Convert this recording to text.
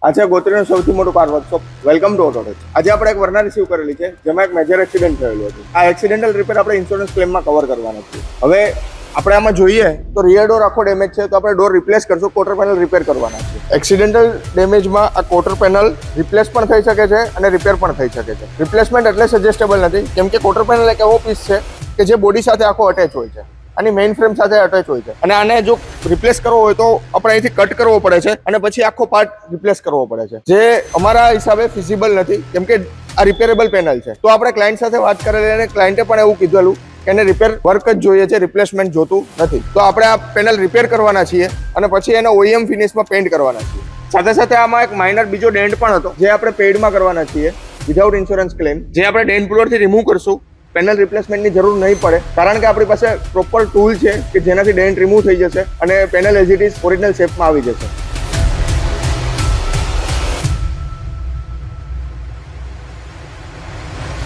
આ છે ગોત્રીનું સૌથી મોટું car workshop. Welcome to auto touch. આજે આપણે એક વરના રિસીવ કરેલી છે જેમાં એક મેજર એક્સિડન્ટ થયેલું હતું. આ એક્સિડેન્ટલ રિપેર આપણે ઇન્સ્યોરન્સ ક્લેમમાં કવર કરવાના છે. હવે આપણે આમાં જોઈએ તો રિયર ડોર આખો ડેમેજ છે, તો આપણે ડોર રિપ્લેસ કરશું, ક્વાર્ટર પેનલ રિપેર કરવાના છે. એક્સિડેન્ટલ ડેમેજમાં આ ક્વાર્ટર પેનલ રિપ્લેસ પણ થઈ શકે છે અને રિપેર પણ થઈ શકે છે. રિપ્લેસમેન્ટ એટલે સજેસ્ટેબલ નથી, કેમ કે ક્વાર્ટર પેનલ એક એવો પીસ છે કે જે બોડી સાથે આખો અટેચ હોય છે, આની મેઇન ફ્રેમ સાથે અટેચ હોય છે, અને આને જો રિપ્લેસ કરવો હોય તો આપણે અહીંથી કટ કરવો પડે છે અને પછી આખો પાર્ટ રિપ્લેસ કરવો પડે છે, જે અમારા હિસાબે ફિઝિબલ નથી, કેમ કે આ રિપેરેબલ પેનલ છે. તો આપણે ક્લાયન્ટ સાથે વાત કરેલી અને ક્લાયન્ટે પણ એવું કીધેલું કે એને રિપેર વર્ક જ જોઈએ છે, રિપ્લેસમેન્ટ જોતું નથી. તો આપણે આ પેનલ રિપેર કરવાના છીએ અને પછી એને OEM ફિનિશમાં પેઇન્ટ કરવાના છીએ. સાથે સાથે આમાં એક માઇનર બીજો ડેન્ટ પણ હતો, જે આપણે પેઇડમાં કરવાના છીએ વિધાઉટ ઇન્સ્યોરન્સ ક્લેમ, જે આપણે ડેન્ટ પુલરથી રિમૂવ કરશું. પેનલ રિપ્લેસમેન્ટની જરૂર નહીં પડે, કારણ કે આપણી પાસે પ્રોપર ટૂલ છે કે જેનાથી ડેન્ટ રિમૂવ થઈ જશે અને panel as it is original શેપમાં આવી જશે.